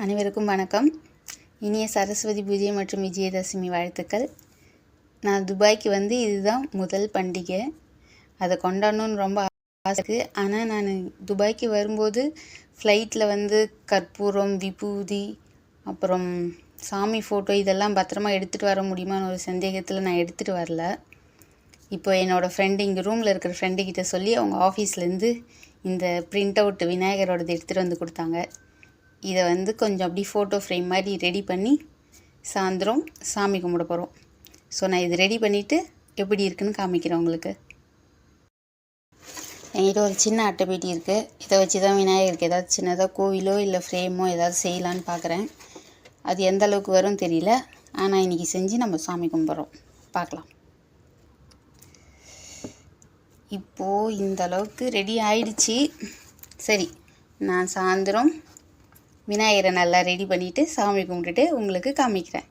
அனைவருக்கும் வணக்கம். இனிய சரஸ்வதி பூஜை மற்றும் விஜயதசமி வாழ்த்துக்கள். நான் துபாய்க்கு வந்து இதுதான் முதல் பண்டிகை. அதை கொண்டாடணுன்னு ரொம்ப ஆசை இருக்குது. ஆனால் நான் துபாய்க்கு வரும்போது ஃப்ளைட்டில் வந்து கற்பூரம், விபூதி, அப்புறம் சாமி ஃபோட்டோ இதெல்லாம் பத்திரமா எடுத்துகிட்டு வர முடியுமான்னு ஒரு சந்தேகத்தில் நான் எடுத்துகிட்டு வரல. இப்போ என்னோடய ஃப்ரெண்டு, இங்கே ரூமில் இருக்கிற ஃப்ரெண்டுக்கிட்ட சொல்லி அவங்க ஆஃபீஸ்லேருந்து இந்த பிரிண்ட் அவுட் விநாயகரோடது எடுத்துகிட்டு வந்து கொடுத்தாங்க. இதை வந்து கொஞ்சம் அப்படி ஃபோட்டோ ஃப்ரேம் மாதிரி ரெடி பண்ணி சாயந்தரம் சாமி கும்பிட போகிறோம். ஸோ நான் இது ரெடி பண்ணிவிட்டு எப்படி இருக்குன்னு காமிக்கிறேன் உங்களுக்கு. என்கிட்ட ஒரு சின்ன அட்டைப்பேட்டி இருக்குது. இதை வச்சு தான் விநாயகருக்கு ஏதாவது சின்னதாக கோவிலோ இல்லை ஃப்ரேமோ ஏதாவது செய்யலான்னு பார்க்குறேன். அது எந்த அளவுக்கு வரும் தெரியல. ஆனால் இன்றைக்கி செஞ்சு நம்ம சாமி கும்பிட்றோம், பார்க்கலாம். இப்போது இந்த அளவுக்கு ரெடி ஆயிடுச்சு. சரி, நான் சாயந்தரம் விநாயகரை நல்லா ரெடி பண்ணிவிட்டு சாமி கும்பிட்டுட்டு உங்களுக்கு காமிக்கிறேன்.